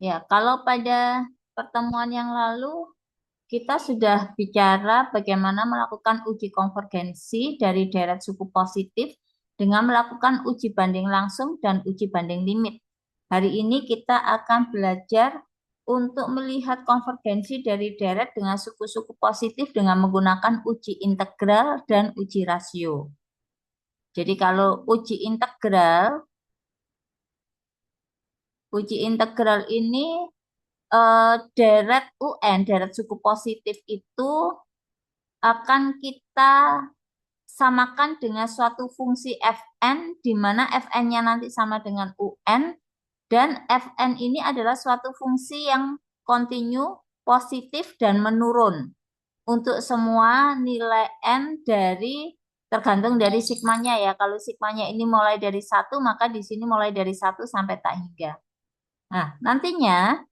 Ya, kalau pada pertemuan yang lalu kita sudah bicara bagaimana melakukan uji konvergensi dari deret suku positif dengan melakukan uji banding langsung dan uji banding limit. Hari ini kita akan belajar untuk melihat konvergensi dari deret dengan suku-suku positif dengan menggunakan uji integral dan uji rasio. Jadi kalau uji integral ini deret UN, deret suku positif itu akan kita samakan dengan suatu fungsi Fn, di mana Fn-nya nanti sama dengan UN, dan Fn ini adalah suatu fungsi yang kontinu, positif, dan menurun untuk semua nilai N tergantung dari sigmanya ya. Kalau sigmanya ini mulai dari 1, maka di sini mulai dari 1 sampai tak hingga. Nah, nantinya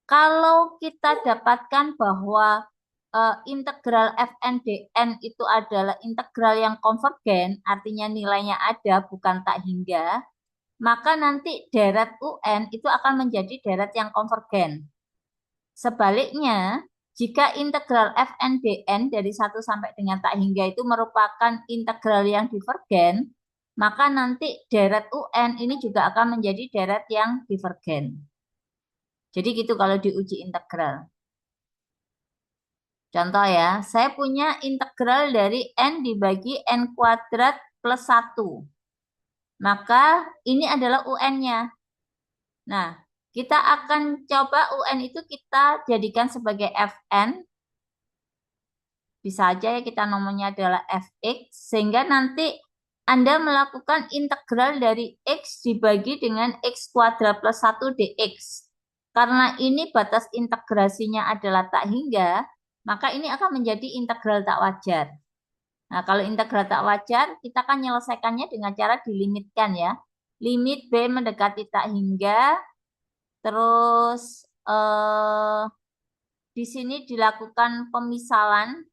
kalau kita dapatkan bahwa integral Fn dn itu adalah integral yang konvergen, artinya nilainya ada bukan tak hingga, maka nanti deret UN itu akan menjadi deret yang konvergen. Sebaliknya, jika integral Fn dn dari 1 sampai dengan tak hingga itu merupakan integral yang divergen, maka nanti deret UN ini juga akan menjadi deret yang divergen. Jadi gitu kalau diuji integral. Contoh ya, saya punya integral dari N dibagi N kuadrat plus 1. Maka ini adalah UN-nya. Nah, kita akan coba UN itu kita jadikan sebagai Fn. Bisa aja ya kita nomornya adalah Fx. Sehingga nanti Anda melakukan integral dari X dibagi dengan X kuadrat plus 1 dx. Karena ini batas integrasinya adalah tak hingga, maka ini akan menjadi integral tak wajar. Nah, kalau integral tak wajar, kita akan menyelesaikannya dengan cara dilimitkan ya. Limit B mendekati tak hingga, terus di sini dilakukan pemisalan.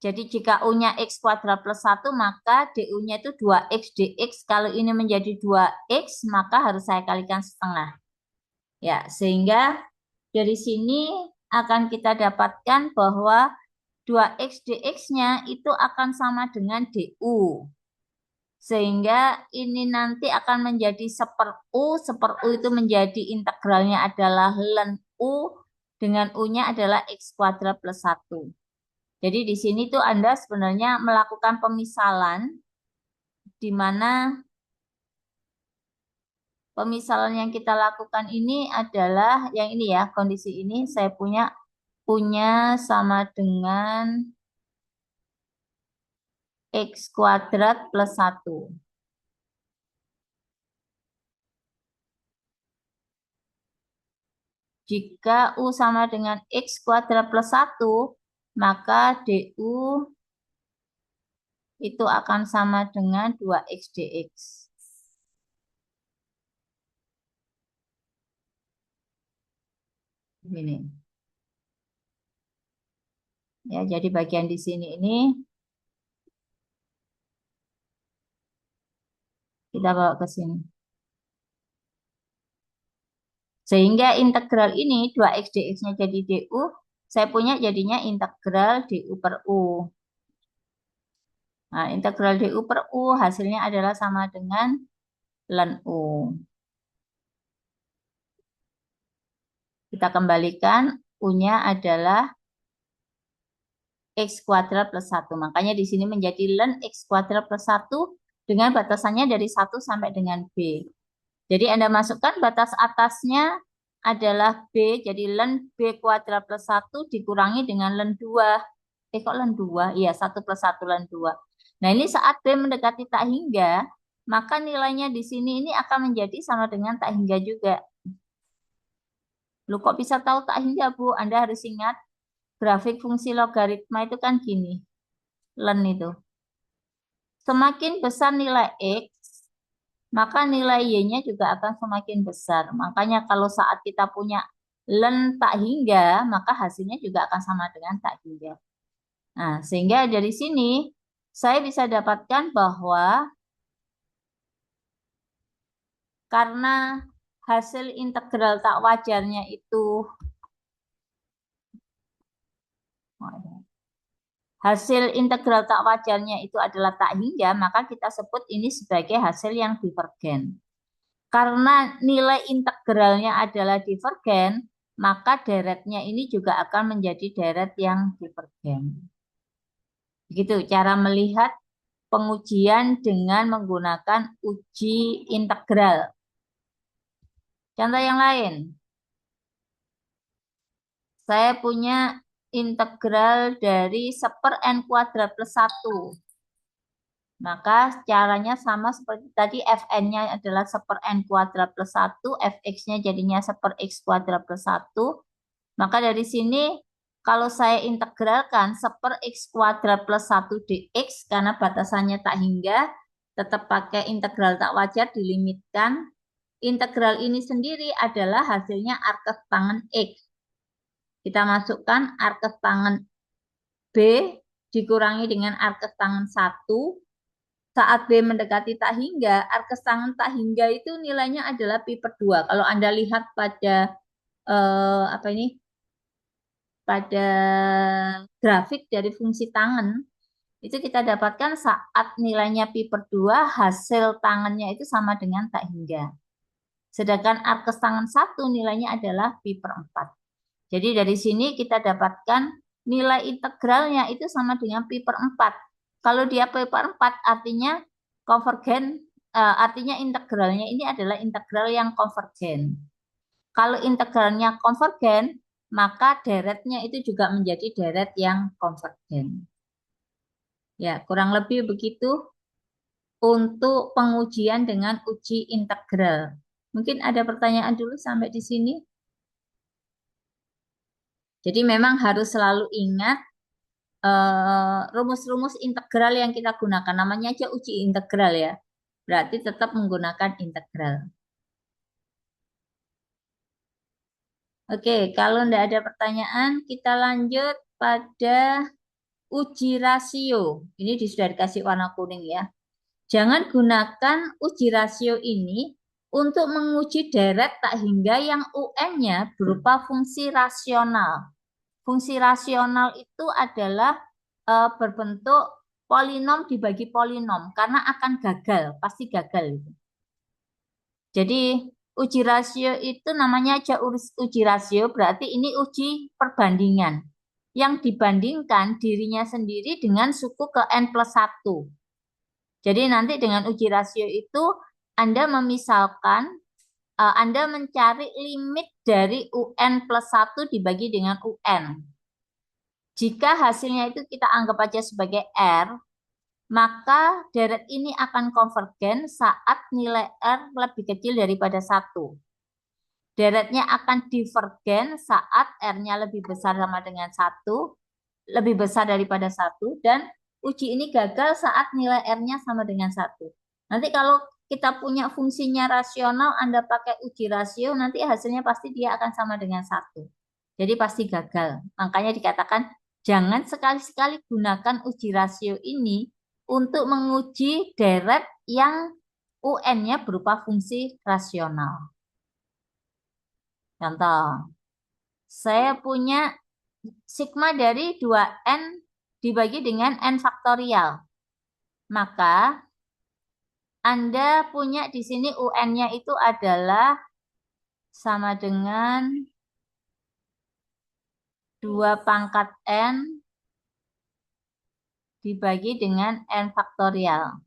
Jadi jika U-nya X kuadrat plus 1, maka DU-nya itu 2X dx. Kalau ini menjadi 2X, maka harus saya kalikan setengah. Ya, sehingga dari sini akan kita dapatkan bahwa 2X dx-nya itu akan sama dengan DU. Sehingga ini nanti akan menjadi seper U itu menjadi integralnya adalah ln U, dengan U-nya adalah X kuadrat plus 1. Jadi di sini tuh Anda sebenarnya melakukan pemisalan, di mana pemisalan yang kita lakukan ini adalah yang ini ya, kondisi ini saya punya sama dengan X kuadrat plus 1. Jika U sama dengan X kuadrat plus 1, maka DU itu akan sama dengan 2X dx. Ini. Ya, jadi bagian di sini ini kita bawa ke sini. Sehingga integral ini 2X dx-nya jadi DU, saya punya jadinya integral DU per U. Nah, integral DU per U hasilnya adalah sama dengan ln U. Kita kembalikan, U-nya adalah X kuadrat plus 1. Makanya di sini menjadi ln X kuadrat plus 1 dengan batasannya dari 1 sampai dengan B. Jadi Anda masukkan batas atasnya adalah B, jadi ln B kuadrat plus 1 dikurangi dengan ln 2. Kok ln 2? Iya, 1 plus 1 ln 2. Nah, ini saat B mendekati tak hingga, maka nilainya di sini ini akan menjadi sama dengan tak hingga juga. Lu kok bisa tahu tak hingga, Bu? Anda harus ingat, grafik fungsi logaritma itu kan gini, ln itu. Semakin besar nilai X, maka nilai Y-nya juga akan semakin besar. Makanya kalau saat kita punya ln tak hingga, maka hasilnya juga akan sama dengan tak hingga. Nah, sehingga dari sini saya bisa dapatkan bahwa karena hasil integral tak wajarnya itu hasil integral tak wajarnya itu adalah tak hingga, maka kita sebut ini sebagai hasil yang divergen. Karena nilai integralnya adalah divergen, maka deretnya ini juga akan menjadi deret yang divergen. Begitu cara melihat pengujian dengan menggunakan uji integral. Contoh yang lain. Saya punya integral dari 1/n kuadrat plus 1. Maka caranya sama seperti tadi, fn-nya adalah 1/n kuadrat plus 1, fx-nya jadinya 1/x kuadrat plus 1. Maka dari sini kalau saya integralkan 1/x kuadrat plus 1 dx, karena batasannya tak hingga, tetap pakai integral tak wajar, dilimitkan. Integral ini sendiri adalah hasilnya arkes tangen x. Kita masukkan arkes tangen B dikurangi dengan arkes tangen 1. Saat B mendekati tak hingga, arkes tangen tak hingga itu nilainya adalah pi per 2. Kalau Anda lihat pada pada grafik dari fungsi tangen, itu kita dapatkan saat nilainya pi per 2, hasil tangennya itu sama dengan tak hingga. Sedangkan arkes tangen 1 nilainya adalah pi per 4. Jadi dari sini kita dapatkan nilai integralnya itu sama dengan pi per 4. Kalau dia pi per 4 artinya konvergen, artinya integralnya ini adalah integral yang konvergen. Kalau integralnya konvergen, maka deretnya itu juga menjadi deret yang konvergen. Ya, kurang lebih begitu untuk pengujian dengan uji integral. Mungkin ada pertanyaan dulu sampai di sini. Jadi memang harus selalu ingat rumus-rumus integral yang kita gunakan. Namanya aja uji integral ya. Berarti tetap menggunakan integral. Oke, kalau tidak ada pertanyaan, kita lanjut pada uji rasio. Ini sudah dikasih warna kuning ya. Jangan gunakan uji rasio ini untuk menguji deret tak hingga yang UN-nya berupa fungsi rasional. Fungsi rasional itu adalah berbentuk polinom dibagi polinom karena akan gagal, pasti gagal. Jadi uji rasio itu namanya aja uji rasio, berarti ini uji perbandingan. Yang dibandingkan dirinya sendiri dengan suku ke n plus 1. Jadi nanti dengan uji rasio itu Anda memisalkan, Anda mencari limit dari UN plus 1 dibagi dengan UN. Jika hasilnya itu kita anggap aja sebagai R, maka deret ini akan konvergen saat nilai R lebih kecil daripada 1. Deretnya akan divergen saat R-nya lebih besar sama dengan 1, lebih besar daripada 1, dan uji ini gagal saat nilai R-nya sama dengan 1. Nanti kalau kita punya fungsinya rasional, Anda pakai uji rasio, nanti hasilnya pasti dia akan sama dengan 1. Jadi pasti gagal. Makanya dikatakan jangan sekali-sekali gunakan uji rasio ini untuk menguji deret yang UN-nya berupa fungsi rasional. Contoh, saya punya sigma dari 2N dibagi dengan N faktorial. Maka Anda punya di sini UN-nya itu adalah sama dengan 2 pangkat N dibagi dengan N faktorial.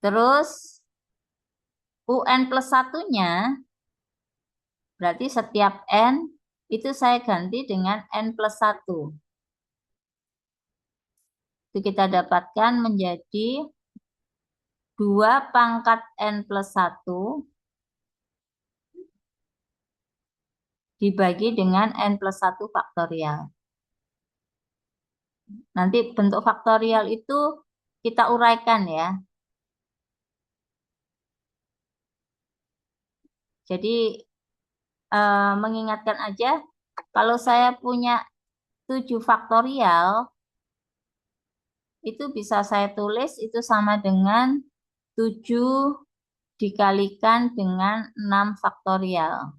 Terus UN plus 1-nya, berarti setiap N itu saya ganti dengan N plus 1. Itu kita dapatkan menjadi 2 pangkat N plus 1 dibagi dengan N plus 1 faktorial. Nanti bentuk faktorial itu kita uraikan ya. Jadi mengingatkan aja, kalau saya punya 7 faktorial, itu bisa saya tulis itu sama dengan 7 dikalikan dengan 6 faktorial.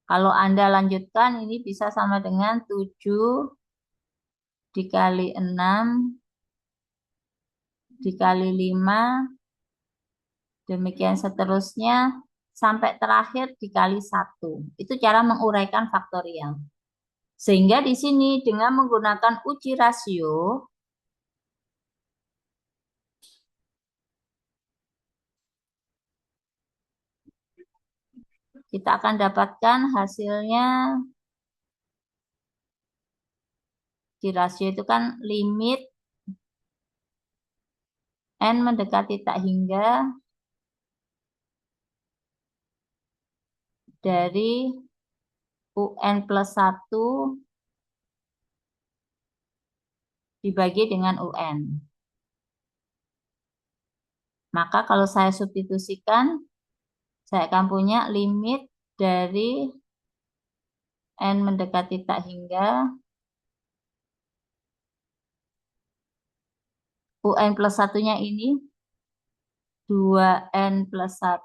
Kalau Anda lanjutkan, ini bisa sama dengan 7 dikali 6 dikali 5, demikian seterusnya, sampai terakhir dikali 1. Itu cara menguraikan faktorial. Sehingga di sini dengan menggunakan uji rasio, kita akan dapatkan hasilnya. Di rasio itu kan limit n mendekati tak hingga dari UN plus 1 dibagi dengan UN. Maka kalau saya substitusikan, saya akan punya limit dari n mendekati tak hingga UN plus 1-nya ini 2n plus 1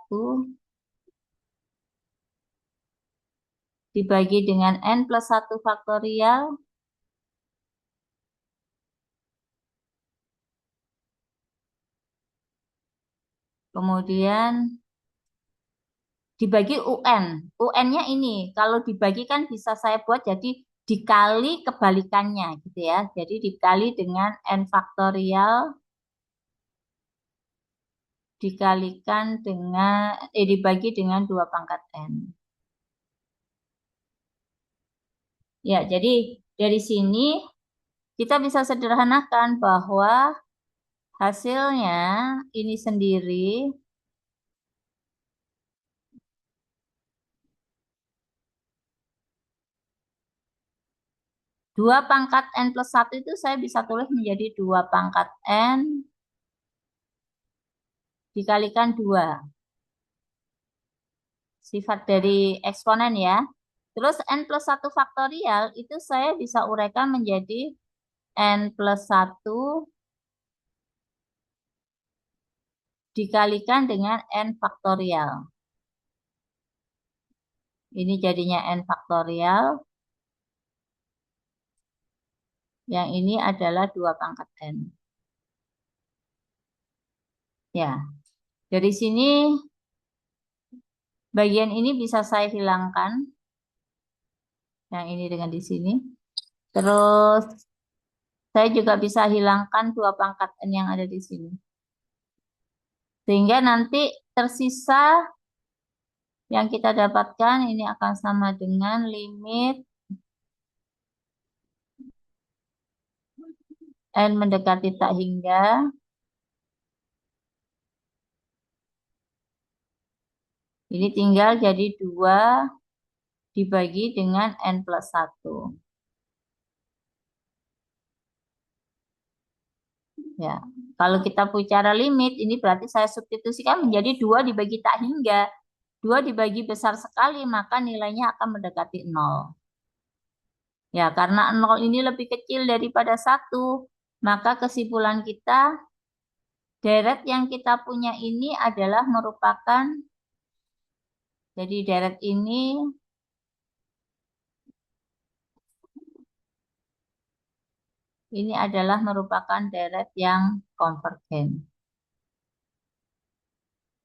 dibagi dengan n plus 1 faktorial kemudian dibagi UN. UN-nya ini kalau dibagi kan bisa saya buat jadi dikali kebalikannya gitu ya. Jadi dikali dengan n faktorial dikalikan dengan dibagi dengan 2 pangkat n. Ya, jadi dari sini kita bisa sederhanakan bahwa hasilnya ini sendiri 2 pangkat n plus 1 itu saya bisa tulis menjadi 2 pangkat n dikalikan 2. Sifat dari eksponen ya. Terus n plus 1 faktorial itu saya bisa uraikan menjadi n plus 1 dikalikan dengan n faktorial. Ini jadinya n faktorial. Yang ini adalah 2 pangkat n. Ya, dari sini bagian ini bisa saya hilangkan. Yang ini dengan di sini. Terus saya juga bisa hilangkan 2 pangkat n yang ada di sini. Sehingga nanti tersisa yang kita dapatkan ini akan sama dengan limit n mendekati tak hingga ini tinggal jadi 2 dibagi dengan n plus 1. Ya, kalau kita bicara limit, ini berarti saya substitusikan menjadi 2 dibagi tak hingga. 2 dibagi besar sekali, maka nilainya akan mendekati 0. Ya, karena 0 ini lebih kecil daripada 1, maka kesimpulan kita, deret yang kita punya ini adalah merupakan, jadi deret ini adalah merupakan deret yang konvergen.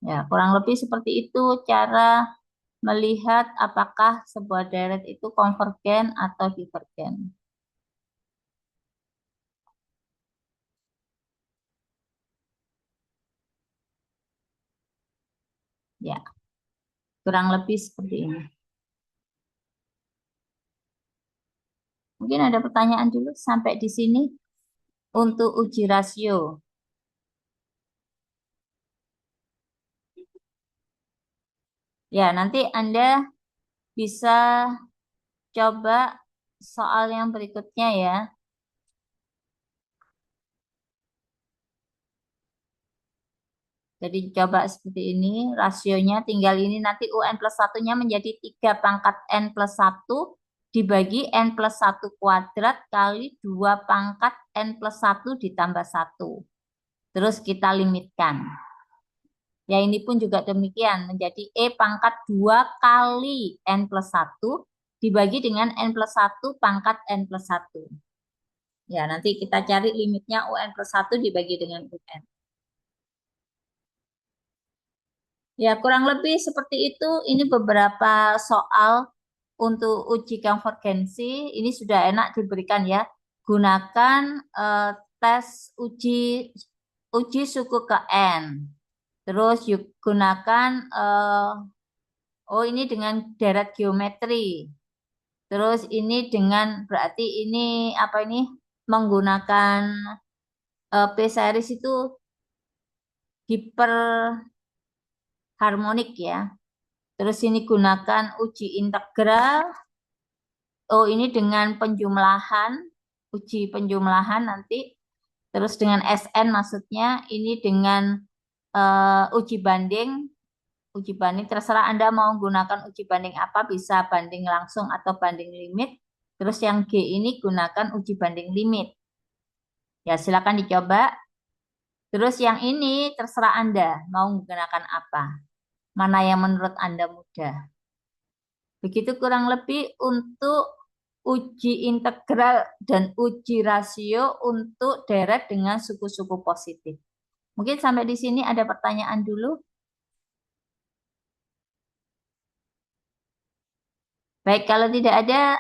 Ya, kurang lebih seperti itu cara melihat apakah sebuah deret itu konvergen atau divergen. Ya, kurang lebih seperti ini. Mungkin ada pertanyaan dulu sampai di sini untuk uji rasio. Ya, nanti Anda bisa coba soal yang berikutnya ya. Jadi coba seperti ini, rasionya tinggal ini nanti UN plus 1-nya menjadi 3 pangkat N plus 1 dibagi N plus 1 kuadrat kali 2 pangkat N plus 1 ditambah 1. Terus kita limitkan. Ya ini pun juga demikian, menjadi E pangkat 2 kali N plus 1 dibagi dengan N plus 1 pangkat N plus 1. Ya, nanti kita cari limitnya UN plus 1 dibagi dengan UN. Ya, kurang lebih seperti itu. Ini beberapa soal untuk uji konvergensi. Ini sudah enak diberikan ya. Gunakan tes uji uji suku ke N. Terus yuk gunakan oh ini dengan deret geometri. Terus ini dengan berarti ini apa ini menggunakan P series itu hiperharmonik ya. Terus ini gunakan uji integral. Oh ini dengan penjumlahan, uji penjumlahan nanti. Terus dengan SN maksudnya ini dengan uji banding. Uji banding terserah Anda mau gunakan uji banding apa, bisa banding langsung atau banding limit. Terus yang G ini gunakan uji banding limit. Ya silakan dicoba. Terus yang ini terserah Anda mau menggunakan apa. Mana yang menurut Anda mudah. Begitu kurang lebih untuk uji integral dan uji rasio untuk deret dengan suku-suku positif. Mungkin sampai di sini ada pertanyaan dulu. Baik, kalau tidak ada,